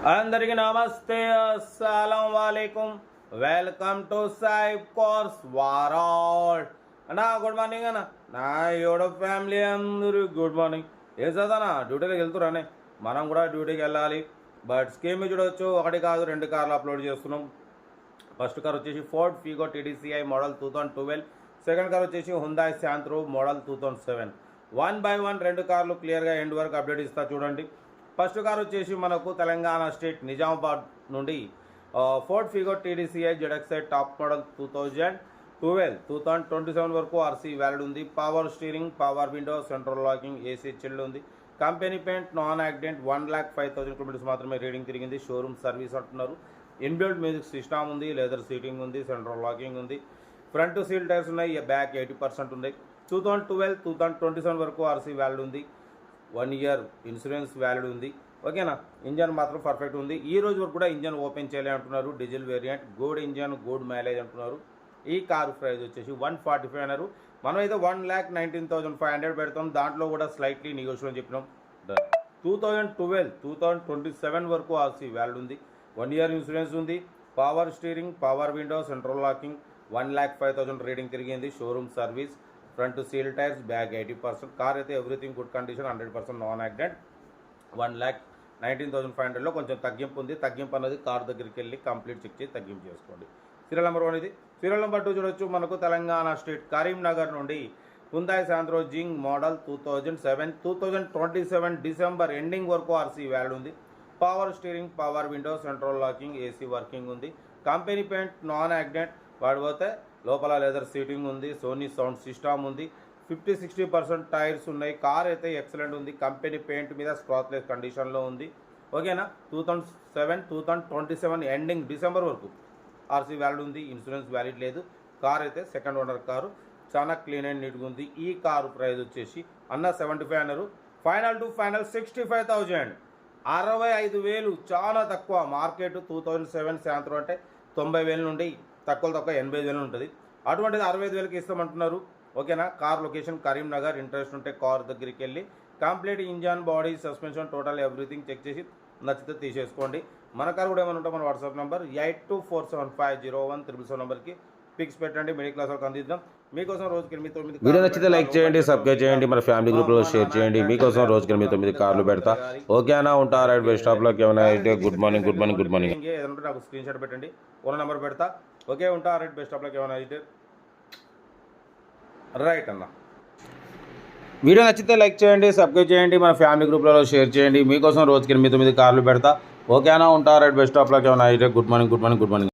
అందరికీ నమస్తే, అస్సలం వాలేకుమ్. వెల్కమ్ టు సాయిబ్ కోర్స్ వారాల్ అన్నా. గుడ్ మార్నింగ్ అన్న. నా యోడ ఫ్యామిలీ అందరూ గుడ్ మార్నింగ్. ఏం చదవనా, డ్యూటీకి వెళ్తురానే. మనం కూడా డ్యూటీకి వెళ్ళాలి. బట్ స్కీమ్ చూడవచ్చు, ఒకటి కాదు రెండు కార్లు అప్లోడ్ చేస్తున్నాం. ఫస్ట్ కార్ వచ్చేసి Ford Figo TDCi model 2012. Second car వచ్చేసి హుందాయ్ శాంత్రో మోడల్ 2007. 1 by 1 రెండు కార్లు క్లియర్గా ఎండ్ వరకు అప్డేట్ ఇస్తా చూడండి. ఫస్ట్ కార్ వచ్చేసి మనకు తెలంగాణ స్టేట్ నిజామాబాద్ నుండి Ford Figo TDCi ZXI top model 2027 వరకు ఆర్సీ వ్యాలిడ్ ఉంది. Power steering, power window, central locking, AC chilled ఉంది. Company paint, non accident, 1,05,000 kilometres మాత్రమే రీడింగ్ తిరిగింది. షోరూమ్ సర్వీస్ అంటున్నారు. ఇన్బిల్ట్ మ్యూజిక్ సిస్టమ్ ఉంది, లెదర్ సీటింగ్ ఉంది, సెంట్రల్ లాకింగ్ ఉంది. Front seal tyres ఉన్నాయి, బ్యాక్ 80% ఉన్నాయి. 2027 వరకు ఆర్సీ వ్యాలిడ్ ఉంది. 1 year ఇన్సూరెన్స్ వ్యాలిడ్ ఉంది. ఓకేనా. ఇంజన్ మాత్రం పర్ఫెక్ట్ ఉంది. ఈ రోజు వరకు కూడా ఇంజన్ ఓపెన్ చేయలే అంటున్నారు. Diesel variant, good engine, good mileage అంటున్నారు. ఈ కారు ప్రైస్ వచ్చేసి 145 అన్నారు. మనం అయితే 1,19,500 పెడతాం. దాంట్లో కూడా స్లైట్లీ నెగోషియేషన్ చెప్పినాం. 2027 వరకు ఆర్సీ వ్యాలిడ్ ఉంది. 1 year ఇన్సూరెన్స్ ఉంది. Power steering, power window, central locking, 1,05,000 reading తిరిగింది. Showroom service, front seal tyres, back 80%. Car అయితే everything good condition, 100% non accident. 1,19,500లో కొంచెం తగ్గింపు ఉంది. తగ్గింపు అన్నది కార్ దగ్గరికి వెళ్ళి కంప్లీట్ చెక్ చేసి తగ్గింపు చేసుకోండి. సీరియల్ నెంబర్ 1 ఇది. సీరియల్ నెంబర్ 2 చూడొచ్చు. మనకు తెలంగాణ స్టేట్ కరీంనగర్ నుండి Hyundai Santro Xing model 2027 December ending వరకు ఆర్సీ వ్యాలిడ్ ఉంది. Power steering, power window, central locking, AC working ఉంది. కంపెనీ పెయింట్, నాన్ యాక్సిడెంట్ వాడిపోతే లోపల లెదర్ సీటింగ్ ఉంది. సోనీ సౌండ్ సిస్టమ్ ఉంది. 50-60% టైర్స్ ఉన్నాయి. కార్ అయితే ఎక్సలెంట్ ఉంది. కంపెనీ పెయింట్ మీద స్క్రాచ్లెస్ కండిషన్లో ఉంది. ఓకేనా. 2027 ఎండింగ్ డిసెంబర్ వరకు ఆర్సీ వ్యాలిడ్ ఉంది. ఇన్సూరెన్స్ వ్యాలిడ్ లేదు. కార్ అయితే సెకండ్ ఓనర్ కారు, చాలా క్లీన్ అండ్ నీట్గా ఉంది. ఈ కారు ప్రైస్ వచ్చేసి 75 అన్నారు. ఫైనల్ టు ఫైనల్ 65,000, 65,000 చాలా తక్కువ. మార్కెట్ 2007 శాంత్రో అంటే 90,000 నుండి తక్కువ 85,000 ఉంటుంది. అటువంటిది 65,000కి ఇస్తామంటున్నారు. ఓకేనా. Car location Karimnagar. ఇంట్రెస్ట్ ఉంటే కార్ దగ్గరికి వెళ్ళి complete engine, body, suspension, total everything check చేసి నచ్చితే తీసేసుకోండి. మన కార్ కూడా ఏమైనా ఉంటే మన వాట్సాప్ నెంబర్ 8247501777 నెంబర్కి పిక్స్ పెట్టండి. మిడిల్ క్లాస్ వాళ్ళకి అందిద్దాం. మీకోసం రోజుకి 8-9 వీడియో నచ్చితే లైక్ చేయండి, సబ్స్క్రైబ్ చేయండి, మన ఫ్యామిలీ గ్రూప్లో షేర్ చేయండి. మీకోసం రోజుకి 8-9 కార్లు పెడతా. ఓకేనా. ఉంటా. రైట్ బస్ స్టాప్లోకి ఏమైనా అయితే గుడ్ మార్నింగ్. ఏదంటే నాకు స్క్రీన్ షాట్ పెట్టండి, ఓన్ నెంబర్ పెడతా. ఓకే. ఉంటా. రైట్ బస్ స్టాప్లోకి ఏమైనా అయితే రైట్ అన్న. వీడియో నచ్చితే లైక్ చేయండి, సబ్స్క్రైబ్ చేయండి, మన ఫ్యామిలీ గ్రూప్లలో షేర్ చేయండి. మీకోసం రోజుకి 8-9 కార్లు పెడతా. ఓకేనా. ఉంటా. రైట్ బస్ స్టాప్లోకి ఏమైనా అయితే గుడ్ మార్నింగ్.